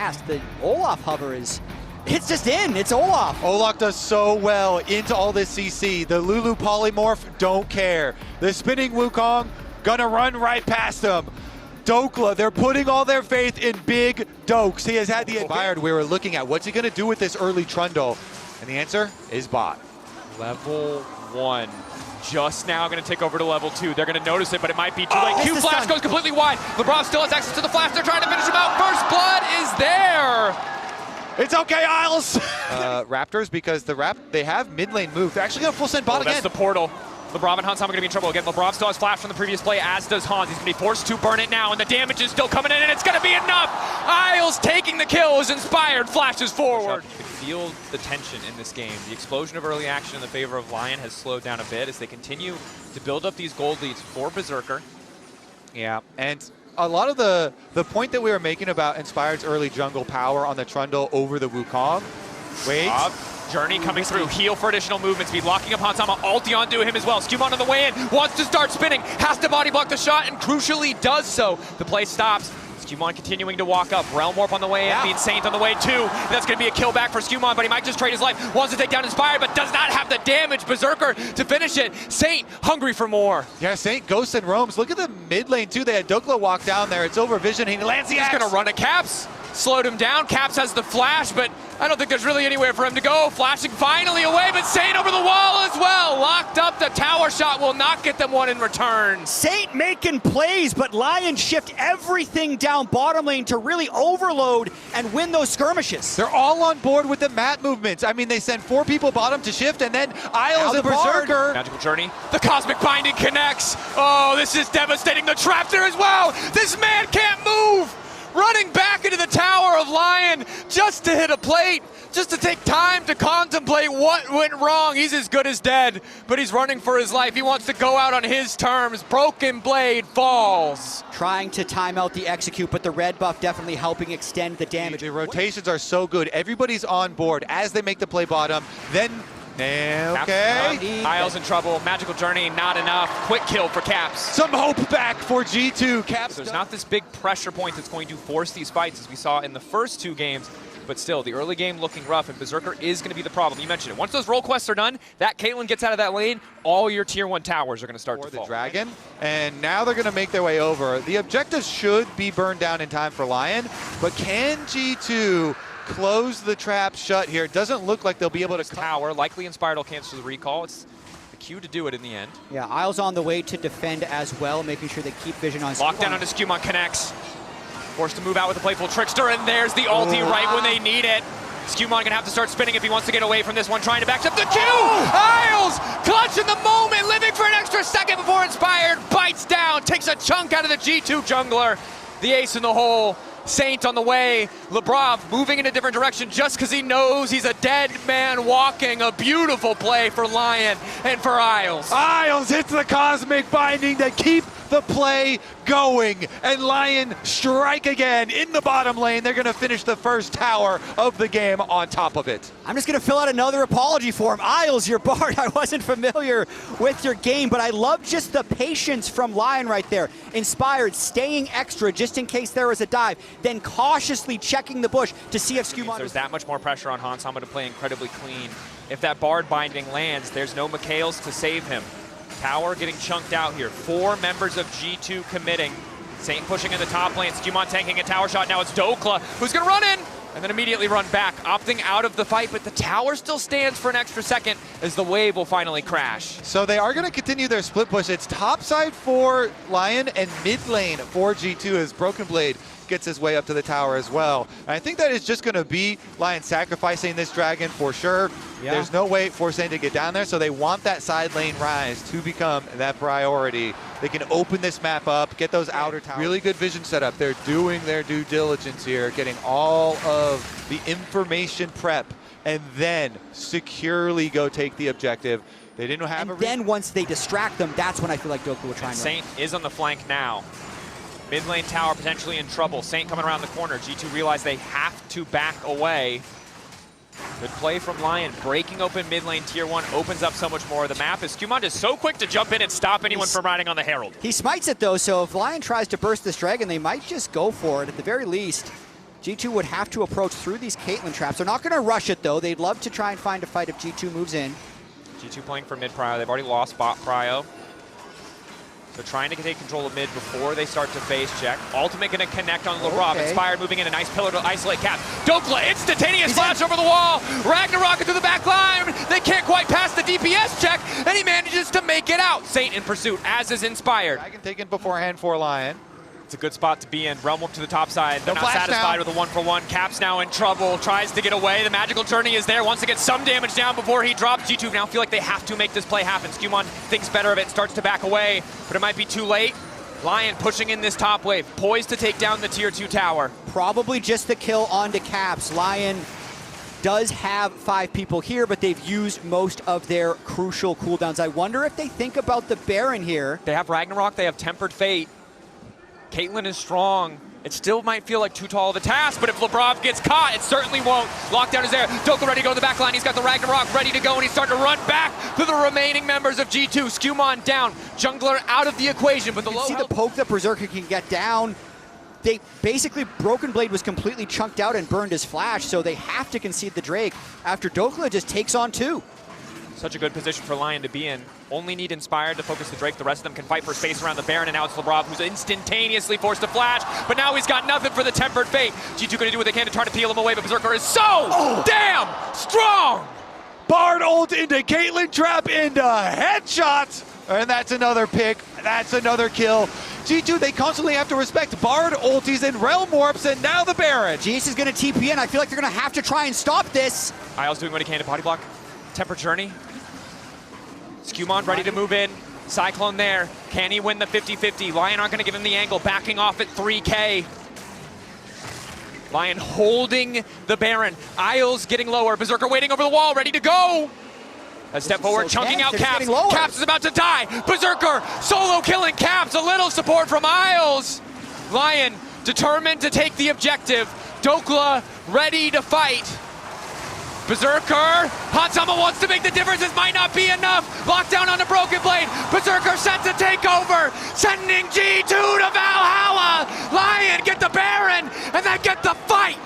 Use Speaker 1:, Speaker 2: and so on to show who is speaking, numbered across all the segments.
Speaker 1: fast. The Olaf hover is, it's just in, it's Olaf.
Speaker 2: Olaf does so well into all this CC. The Lulu polymorph, don't care. The spinning Wukong, gonna run right past him. Dokla, they're putting all their faith in Big Dokes. He has had the inspired. We were looking at what's he gonna do with this early Trundle, and the answer is bot.
Speaker 3: Level 1. Just now going to take over to level 2. They're going to notice it, but it might be too late. Q flash goes completely wide. LeBron still has access to the flash. They're trying to finish him out. First blood is there.
Speaker 2: It's okay, Isles. Raptors, because they have mid lane move. They're actually going to full send bot again.
Speaker 3: That's the portal. LeBron and Hans are going to be in trouble again. LeBron still has flash from the previous play, as does Hans. He's going to be forced to burn it now, and the damage is still coming in, and it's going to be enough. Isles taking the kill is inspired, flashes forward. You can feel the tension in this game. The explosion of early action in the favor of Lyon has slowed down a bit as they continue to build up these gold leads for Berserker.
Speaker 2: Yeah, and a lot of the point that we were making about Inspired's early jungle power on the Trundle over the Wukong. Wait.
Speaker 3: Journey coming through, heal for additional movement speed, locking up Hansama, ulti onto him as well. Skewmon on the way in, wants to start spinning, has to body block the shot, and crucially does so. The play stops. Skewmon continuing to walk up. Realm Warp on the way in, means Saint on the way too. That's going to be a kill back for Skewmon, but he might just trade his life. Wants to take down Inspired, but does not have the damage. Berserker to finish it. Saint hungry for more.
Speaker 2: Yeah, Saint ghosts and roams. Look at the mid lane too. They had Dokla walk down there. It's over vision. He lands the axe.
Speaker 3: He's going to run at Caps. Slowed him down. Caps has the flash, but I don't think there's really anywhere for him to go. Flashing finally away, but Saint over the wall as well. Locked up. The tower shot will not get them one in return.
Speaker 1: Saint making plays, but Lyon shift everything down bottom lane to really overload and win those skirmishes.
Speaker 2: They're all on board with the mat movements. I mean, they send 4 people bottom to shift, and then Isles and Berserker.
Speaker 3: Magical Journey. The Cosmic Binding connects. Oh, this is devastating. The trap there as well. This man can't move. Running back into the tower of Lyon just to hit a plate, just to take time to contemplate what went wrong. He's as good as dead, but he's running for his life. He wants to go out on his terms. Broken Blade falls.
Speaker 1: Trying to time out the execute, but the red buff definitely helping extend the damage.
Speaker 2: The rotations are so good. Everybody's on board as they make the play bottom. Then, okay.
Speaker 3: Isles in trouble. Magical Journey, not enough. Quick kill for Caps.
Speaker 2: Some hope back for G2. Caps.
Speaker 3: There's not this big pressure point that's going to force these fights as we saw in the first 2 games. But still, the early game looking rough, and Berserker is going to be the problem. You mentioned it. Once those role quests are done, that Caitlyn gets out of that lane, all your tier 1 towers are going to start to fall.
Speaker 2: The Dragon, and now they're going to make their way over. The objectives should be burned down in time for Lyon, but can G2 close the trap shut here? It doesn't look like they'll be able to.
Speaker 3: Tower, likely Inspired will cancel the recall. It's the cue to do it in the end.
Speaker 1: Yeah, Isles on the way to defend as well, making sure they keep vision on Skewmon.
Speaker 3: Lockdown onto Skewmon connects. Forced to move out with a playful Trickster, and there's the ulti right when they need it. Skewmon gonna have to start spinning if he wants to get away from this one, trying to backstep the Q! Isles clutching the moment, living for an extra second before Inspired bites down, takes a chunk out of the G2 jungler. The ace in the hole. Saint on the way. Lebrov moving in a different direction just because he knows he's a dead man walking. A beautiful play for Lyon and for Isles.
Speaker 2: Isles hits the Cosmic Binding to keep the play going, and Lyon strike again in the bottom lane. They're going to finish the first tower of the game on top of it.
Speaker 1: I'm just going to fill out another apology form. Isles, your bard, I wasn't familiar with your game, but I love just the patience from Lyon right there. Inspired, staying extra just in case there was a dive, then cautiously checking the bush to see if Skewmon...
Speaker 3: There's that much more pressure on Hans Sama to play incredibly clean. If that bard binding lands, there's no Mikhails to save him. Tower getting chunked out here. 4 members of G2 committing. Saint pushing in the top lane. Skewmon tanking a tower shot. Now it's Dokla who's going to run in and then immediately run back, opting out of the fight, but the tower still stands for an extra second as the wave will finally crash.
Speaker 2: So they are going to continue their split push. It's top side for Lyon and mid lane for G2 as Broken Blade gets his way up to the tower as well. And I think that is just going to be Lyon sacrificing this dragon for sure. Yeah. There's no way for Saint to get down there, so they want that side lane rise to become that priority. They can open this map up, get those outer towers. Really good vision setup. They're doing their due diligence here, getting all of the information prep, and then securely go take the objective. They didn't have
Speaker 1: and then once they distract them, that's when I feel like Dokla will try and
Speaker 3: Saint is on the flank now. Mid lane tower potentially in trouble. Saint coming around the corner. G2 realize they have to back away. Good play from Lyon, breaking open mid lane tier 1, opens up so much more of the map as Skewmon is so quick to jump in and stop anyone from riding on the Herald.
Speaker 1: He smites it though, so if Lyon tries to burst this dragon, they might just go for it at the very least. G2 would have to approach through these Caitlyn traps. They're not going to rush it, though. They'd love to try and find a fight if G2 moves in.
Speaker 3: G2 playing for mid prio. They've already lost bot prio. So trying to take control of mid before they start to phase check. Ultimate going to connect on LeBron.
Speaker 1: Okay.
Speaker 3: Inspired moving in a nice pillar to isolate Cap. Dokla, instantaneous flash over the wall. Ragnarok into the back line. They can't quite pass the DPS check, and he manages to make it out. Saint in pursuit, as is Inspired.
Speaker 2: Dragon taken beforehand for Lyon.
Speaker 3: It's a good spot to be in. Realm up to the top side. They're
Speaker 2: No
Speaker 3: not
Speaker 2: flash
Speaker 3: satisfied
Speaker 2: down.
Speaker 3: with a 1-for-1. Cap's now in trouble. Tries to get away. The magical journey is there. Wants to get some damage down before he drops. G2 now feel like they have to make this play happen. Skewmon thinks better of it, starts to back away, but it might be too late. Lyon pushing in this top wave, poised to take down the tier 2 tower.
Speaker 1: Probably just the kill onto Caps. Lyon does have 5 people here, but they've used most of their crucial cooldowns. I wonder if they think about the Baron here.
Speaker 3: They have Ragnarok, they have Tempered Fate. Caitlyn is strong. It still might feel like too tall of a task, but if Lebrov gets caught, it certainly won't. Lockdown is there. Dokla ready to go to the back line. He's got the Ragnarok ready to go, and he's starting to run back to the remaining members of G2. Skewmon down. Jungler out of the equation, but the
Speaker 1: You
Speaker 3: low
Speaker 1: can see the poke that Berserker can get down. They basically, Broken Blade was completely chunked out and burned his flash, so they have to concede the Drake after Dokla just takes on 2.
Speaker 3: Such a good position for Lyon to be in. Only need Inspired to focus the Drake. The rest of them can fight for space around the Baron, and now it's Lebrov who's instantaneously forced to flash, but now he's got nothing for the Tempered Fate. G2 gonna do what they can to try to peel him away, but Berserker is so damn strong!
Speaker 2: Bard ult into Caitlyn trap into headshots. And that's another pick. That's another kill. G2, they constantly have to respect Bard ultis and Realm Warps, and now the Baron.
Speaker 1: Jace is going to TP in. I feel like they're going to have to try and stop this.
Speaker 3: Isles doing what he can to body block. Tempered Journey. Skewmon ready to move in. Cyclone there. Can he win the 50-50? Lyon aren't going to give him the angle. Backing off at 3K. Lyon holding the Baron. Isles getting lower. Berserker waiting over the wall, ready to go. A step forward,
Speaker 1: so
Speaker 3: chunking
Speaker 1: tense.
Speaker 3: out
Speaker 1: They're just
Speaker 3: Caps.
Speaker 1: getting lower.
Speaker 3: Caps is about to die. Berserker solo killing Caps. A little support from Isles. Lyon determined to take the objective. Dokla ready to fight. Berserker, Hansama wants to make the difference. This might not be enough. Lockdown on the Broken Blade. Berserker set to take over, sending G2 to Valhalla. Lyon get the Baron, and then get the fight.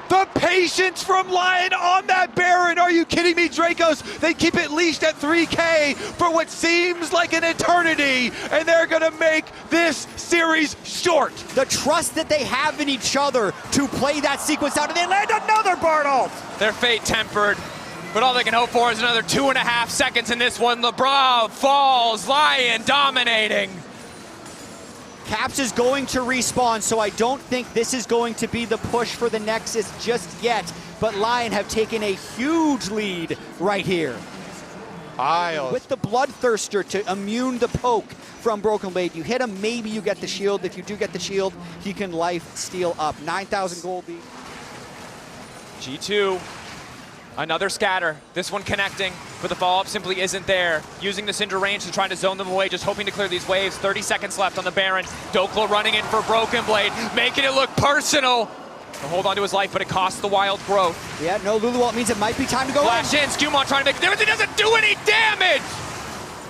Speaker 2: The patience from Lyon on that Baron. Are you kidding me, Dracos? They keep it leashed at 3K for what seems like an eternity, and they're gonna make this series short.
Speaker 1: The trust that they have in each other to play that sequence out, and they land another Bard ult.
Speaker 3: Their fate tempered, but all they can hope for is another 2.5 seconds in this one. Lebrov falls, Lyon dominating.
Speaker 1: Caps is going to respawn, so I don't think this is going to be the push for the Nexus just yet, but Lyon have taken a huge lead right here.
Speaker 2: Isles.
Speaker 1: With the Bloodthirster to immune the poke from Broken Blade. You hit him, maybe you get the shield. If you do get the shield, he can life steal up. 9,000 gold lead.
Speaker 3: G2, another scatter. This one connecting, but the follow-up simply isn't there. Using the Cinder range to try to zone them away, just hoping to clear these waves. 30 seconds left on the Baron. Dokla running in for Broken Blade, making it look personal. To hold on to his life, but it costs the wild growth.
Speaker 1: Yeah, no Lulu ult means it might be time to go
Speaker 3: Flash in, Skewmon trying to make a difference. It doesn't do any damage!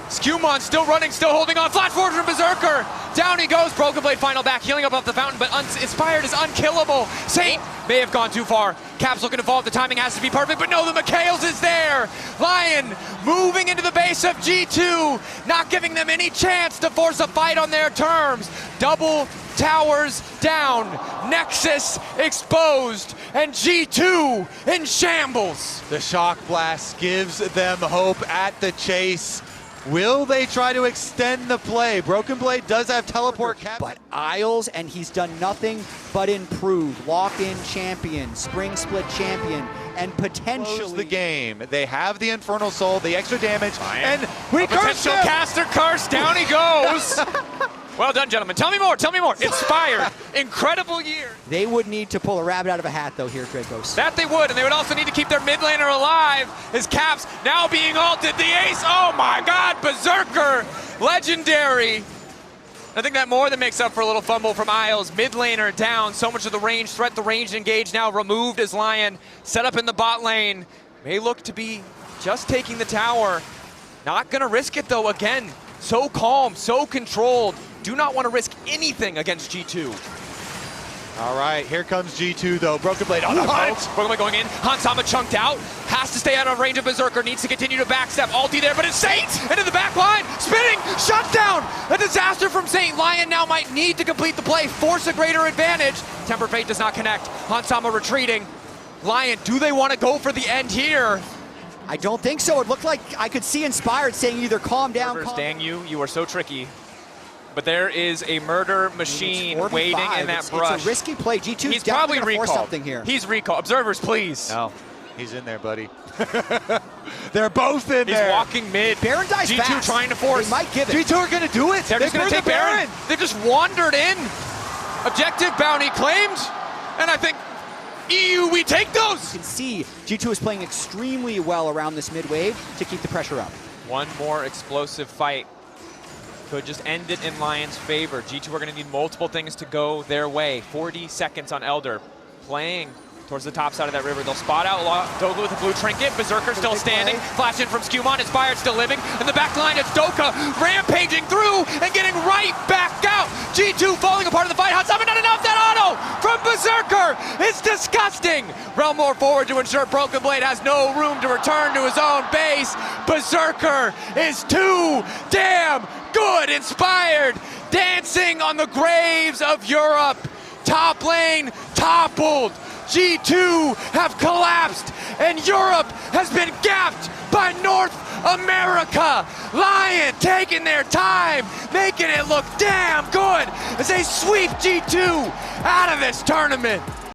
Speaker 3: Skewmon still running, still holding on. Flash forward from Berserker. Down he goes. Broken Blade final back, healing up off the fountain, but Inspired is unkillable. Saint may have gone too far. Caps looking to fall. The timing has to be perfect, but no, the McHale's is there. Lyon moving into the base of G2, not giving them any chance to force a fight on their terms. Double towers down, Nexus exposed, and G2 in shambles.
Speaker 2: The shock blast gives them hope at the chase. Will they try to extend the play? Broken Blade does have teleport cap.
Speaker 1: But Isles, and he's done nothing but improve. Lock-in champion, spring split champion, and
Speaker 2: Close
Speaker 1: potentially
Speaker 2: the game. They have the Infernal Soul, the extra damage, and we
Speaker 3: A potential caster curse, down he goes. Well done, gentlemen. Tell me more, tell me more. Inspired, incredible year.
Speaker 1: They would need to pull a rabbit out of a hat, though, here, Dracos.
Speaker 3: That they would, and they would also need to keep their mid laner alive. His Caps now being ulted. The ace, oh my God, Berserker, legendary. I think that more than makes up for a little fumble from Isles. Mid laner down, so much of the range threat, the range engage now removed as Lyon set up in the bot lane. May look to be just taking the tower. Not gonna risk it though, again. So calm, so controlled. Do not want to risk anything against G2.
Speaker 2: All right, here comes G2 though. Broken Blade on the hunt.
Speaker 3: Broken Blade going in. Hansama chunked out. Has to stay out of range of Berserker. Needs to continue to backstep. Ulti there, but it's Saint into the back line. Spinning. Shutdown. A disaster from Saint. Lion now might need to complete the play. Force a greater advantage. Temper Fate does not connect. Hansama retreating. Lion, do they want to go for the end here?
Speaker 1: I don't think so. It looked like I could see Inspired saying either calm down,
Speaker 3: Dang you are so tricky. But there is a murder machine waiting in that brush.
Speaker 1: It's a risky play. G2's
Speaker 3: He's probably
Speaker 1: recalled
Speaker 3: recalled.
Speaker 1: something here.
Speaker 3: He's recalled. Observers, please.
Speaker 2: No, he's in there, buddy. They're both in
Speaker 3: He's
Speaker 2: there.
Speaker 3: walking mid.
Speaker 1: Baron dies
Speaker 3: G2
Speaker 1: fast.
Speaker 3: trying to force.
Speaker 1: They might give it.
Speaker 2: G2 are going to do it.
Speaker 3: They're just going to take Baron. They've just wandered in. Objective bounty claimed. And I think EU, we take those.
Speaker 1: You can see G2 is playing extremely well around this mid wave to keep the pressure up.
Speaker 3: One more explosive fight could just end it in Lion's favor. G2 are going to need multiple things to go their way. 40 seconds on Elder. Playing towards the top side of that river. They'll spot out Doga with a blue trinket. Berserker still standing. Flash in from Skewmon. Inspired still living. In the back line, it's Doka rampaging through and getting right back out. G2 falling apart in the fight. Hansama not enough. That auto from Berserker is disgusting. Realm more forward to ensure Broken Blade has no room to return to his own base. Berserker is too damn good. Inspired dancing on the graves of Europe. Top lane toppled. G2 have collapsed and Europe has been gapped by North America. Lion taking their time, making it look damn good as they sweep G2 out of this tournament.